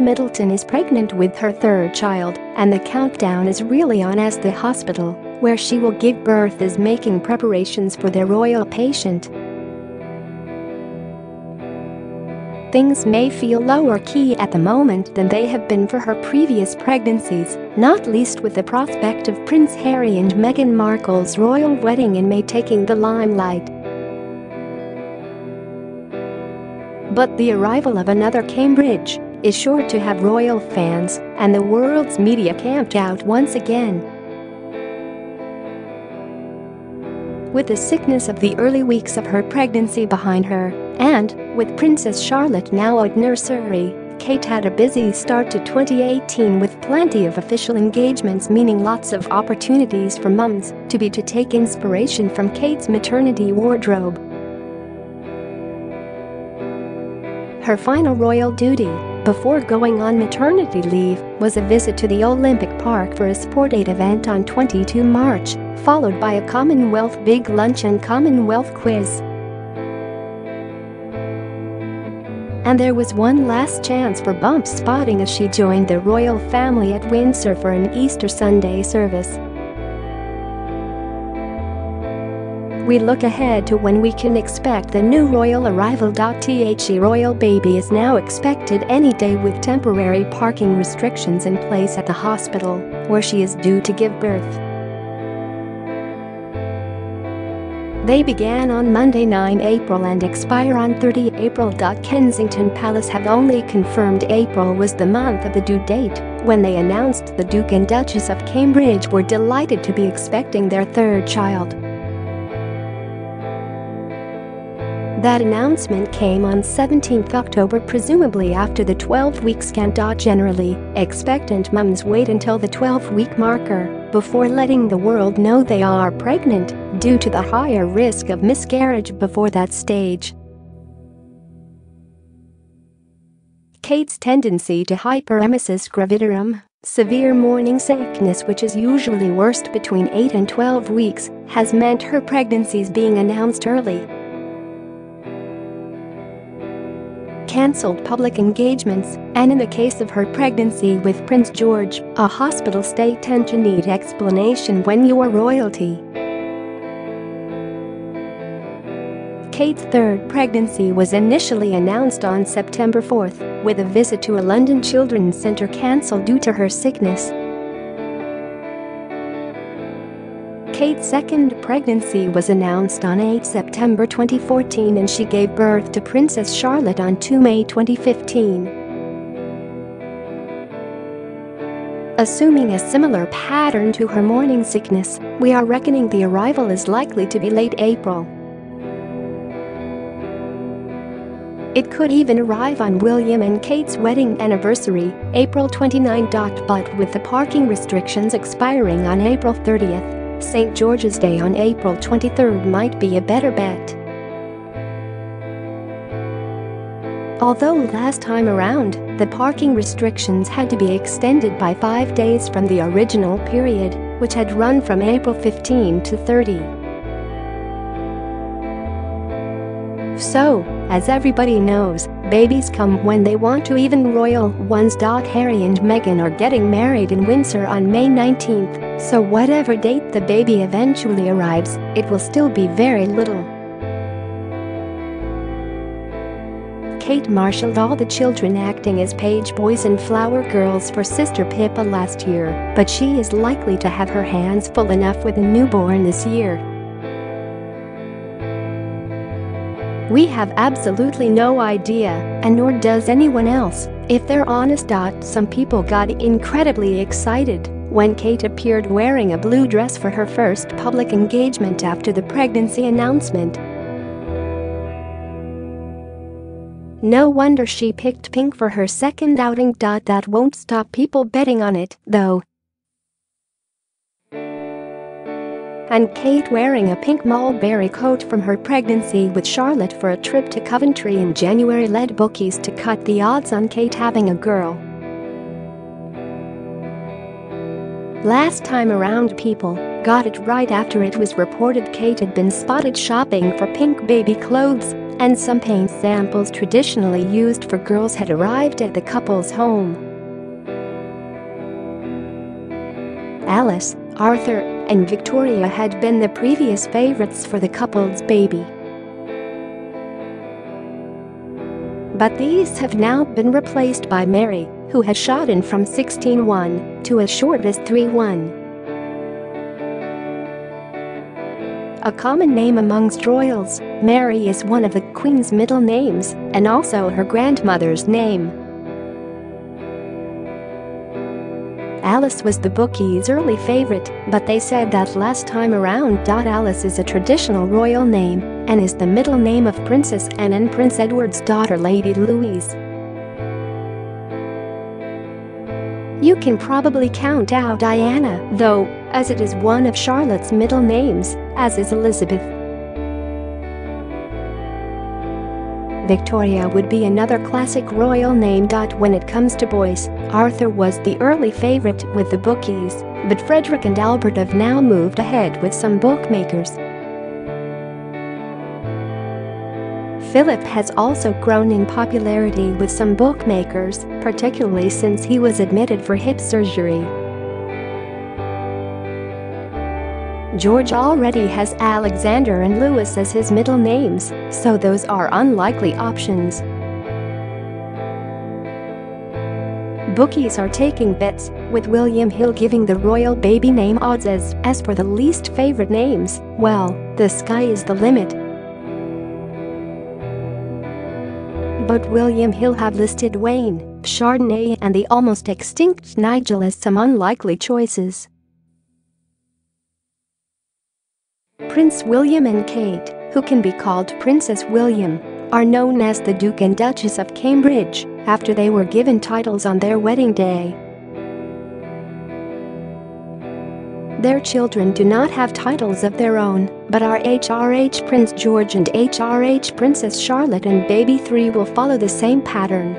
Middleton is pregnant with her third child, and the countdown is really on as the hospital, where she will give birth, is making preparations for their royal patient. Things may feel lower key at the moment than they have been for her previous pregnancies, not least with the prospect of Prince Harry and Meghan Markle's royal wedding in May taking the limelight. But the arrival of another Cambridge is sure to have royal fans and the world's media camped out once again. With the sickness of the early weeks of her pregnancy behind her, and with Princess Charlotte now at nursery, Kate had a busy start to 2018 with plenty of official engagements, meaning lots of opportunities for mums to take inspiration from Kate's maternity wardrobe. Her final royal duty before going on maternity leave was a visit to the Olympic Park for a sport aid event on 22 March, followed by a Commonwealth Big Lunch and Commonwealth quiz. And there was one last chance for bump spotting as she joined the royal family at Windsor for an Easter Sunday service. We look ahead to when we can expect the new royal arrival. The royal baby is now expected any day with temporary parking restrictions in place at the hospital, where she is due to give birth. They began on Monday 9 April and expire on 30 April. Kensington Palace have only confirmed April was the month of the due date when they announced the Duke and Duchess of Cambridge were delighted to be expecting their third child. That announcement came on 17 October, presumably after the 12-week scan. Generally, expectant mums wait until the 12-week marker before letting the world know they are pregnant, due to the higher risk of miscarriage before that stage. Kate's tendency to hyperemesis gravidarum, severe morning sickness which is usually worst between 8 and 12 weeks, has meant her pregnancies being announced early. Cancelled public engagements, and in the case of her pregnancy with Prince George, a hospital stay tend to need explanation when you are royalty. Kate's third pregnancy was initially announced on September 4th, with a visit to a London children's centre cancelled due to her sickness. Kate's second pregnancy was announced on 8 September 2014 and she gave birth to Princess Charlotte on 2 May 2015. Assuming a similar pattern to her morning sickness, we are reckoning the arrival is likely to be late April. It could even arrive on William and Kate's wedding anniversary, April 29. But with the parking restrictions expiring on April 30th, St. George's Day on April 23rd might be a better bet. Although last time around, the parking restrictions had to be extended by 5 days from the original period, which had run from April 15 to 30. So, as everybody knows, babies come when they want to, even royal ones. Harry and Meghan are getting married in Windsor on May 19th, so whatever date the baby eventually arrives, it will still be very little. Kate marshaled all the children acting as page boys and flower girls for sister Pippa last year, but she is likely to have her hands full enough with a newborn this year. We have absolutely no idea, and nor does anyone else, if they're honest. Some people got incredibly excited when Kate appeared wearing a blue dress for her first public engagement after the pregnancy announcement. No wonder she picked pink for her second outing. That won't stop people betting on it, though. And Kate wearing a pink mulberry coat from her pregnancy with Charlotte for a trip to Coventry in January led bookies to cut the odds on Kate having a girl. Last time around, people got it right after it was reported Kate had been spotted shopping for pink baby clothes and some paint samples traditionally used for girls had arrived at the couple's home. Alice, Arthur, and Victoria had been the previous favorites for the couple's baby. But these have now been replaced by Mary, who has shot in from 16:1 to as short as 3:1. A common name amongst royals, Mary is one of the Queen's middle names and also her grandmother's name. Alice was the bookies' early favorite, but they said that last time around. Alice is a traditional royal name and is the middle name of Princess Anne and Prince Edward's daughter Lady Louise. You can probably count out Diana, though, as it is one of Charlotte's middle names, as is Elizabeth. Victoria would be another classic royal name. When it comes to boys, Arthur was the early favorite with the bookies, but Frederick and Albert have now moved ahead with some bookmakers. Philip has also grown in popularity with some bookmakers, particularly since he was admitted for hip surgery. George already has Alexander and Louis as his middle names, so those are unlikely options. Bookies are taking bets, with William Hill giving the royal baby name odds. As for the least favorite names, well, the sky is the limit. But William Hill have listed Wayne, Chardonnay and the almost extinct Nigel as some unlikely choices. Prince William and Kate, who can be called Princess William, are known as the Duke and Duchess of Cambridge after they were given titles on their wedding day. Their children do not have titles of their own, but are HRH Prince George and HRH Princess Charlotte, and baby 3 will follow the same pattern.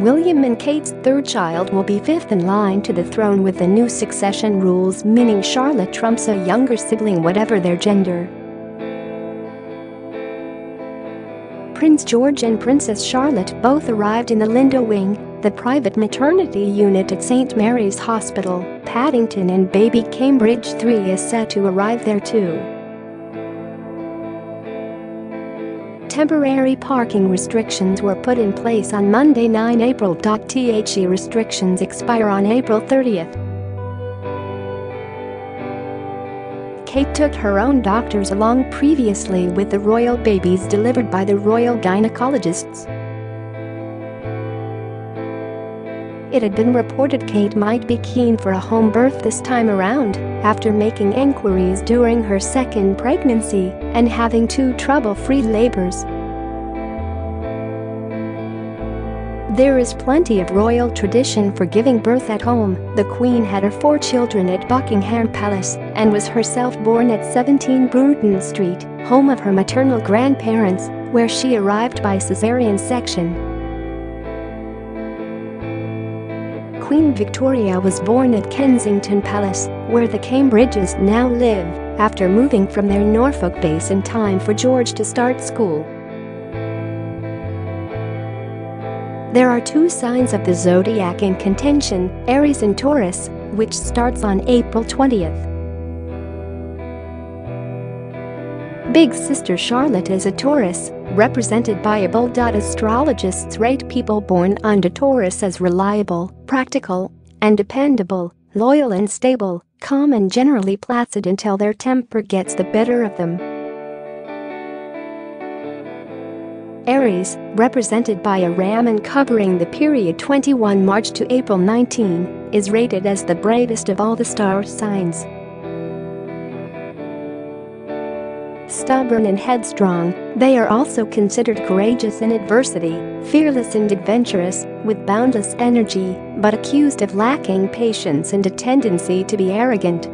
William and Kate's third child will be fifth in line to the throne with the new succession rules, meaning Charlotte trumps a younger sibling whatever their gender. Prince George and Princess Charlotte both arrived in the Linda Wing, the private maternity unit at St. Mary's Hospital, Paddington, and baby Cambridge 3 is set to arrive there too. Temporary parking restrictions were put in place on Monday, 9 April. The restrictions expire on April 30th. Kate took her own doctors along previously with the royal babies delivered by the royal gynecologists. It had been reported Kate might be keen for a home birth this time around, after making inquiries during her second pregnancy and having 2 trouble-free labors. There is plenty of royal tradition for giving birth at home. The Queen had her 4 children at Buckingham Palace and was herself born at 17 Bruton Street, home of her maternal grandparents, where she arrived by caesarean section. Queen Victoria was born at Kensington Palace, where the Cambridges now live, after moving from their Norfolk base in time for George to start school. There are 2 signs of the zodiac in contention, Aries and Taurus, which starts on April 20th. Big sister Charlotte is a Taurus, represented by a bull. Astrologists rate people born under Taurus as reliable, practical, and dependable, loyal and stable, calm and generally placid until their temper gets the better of them. Aries, represented by a ram and covering the period 21 March to April 19, is rated as the bravest of all the star signs. Stubborn and headstrong, they are also considered courageous in adversity, fearless and adventurous, with boundless energy, but accused of lacking patience and a tendency to be arrogant.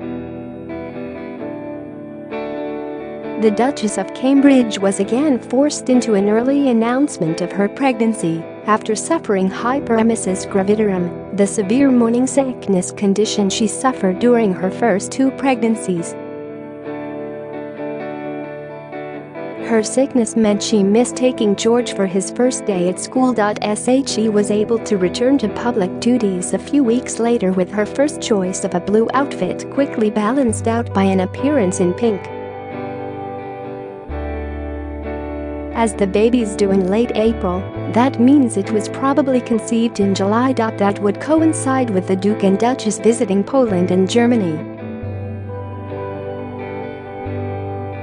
The Duchess of Cambridge was again forced into an early announcement of her pregnancy after suffering hyperemesis gravidarum, the severe morning sickness condition she suffered during her first 2 pregnancies. Her sickness meant she missed taking George for his first day at school. She was able to return to public duties a few weeks later with her first choice of a blue outfit quickly balanced out by an appearance in pink. As the baby's due in late April, that means it was probably conceived in July. That would coincide with the Duke and Duchess visiting Poland and Germany.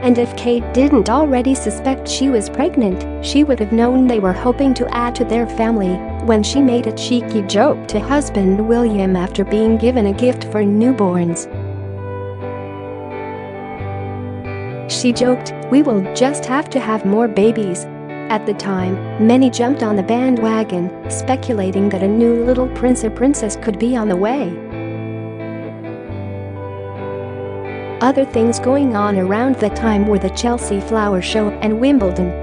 And if Kate didn't already suspect she was pregnant, she would have known they were hoping to add to their family when she made a cheeky joke to husband William after being given a gift for newborns. She joked, "We will just have to have more babies." At the time, many jumped on the bandwagon, speculating that a new little prince or princess could be on the way. Other things going on around the time were the Chelsea Flower Show and Wimbledon.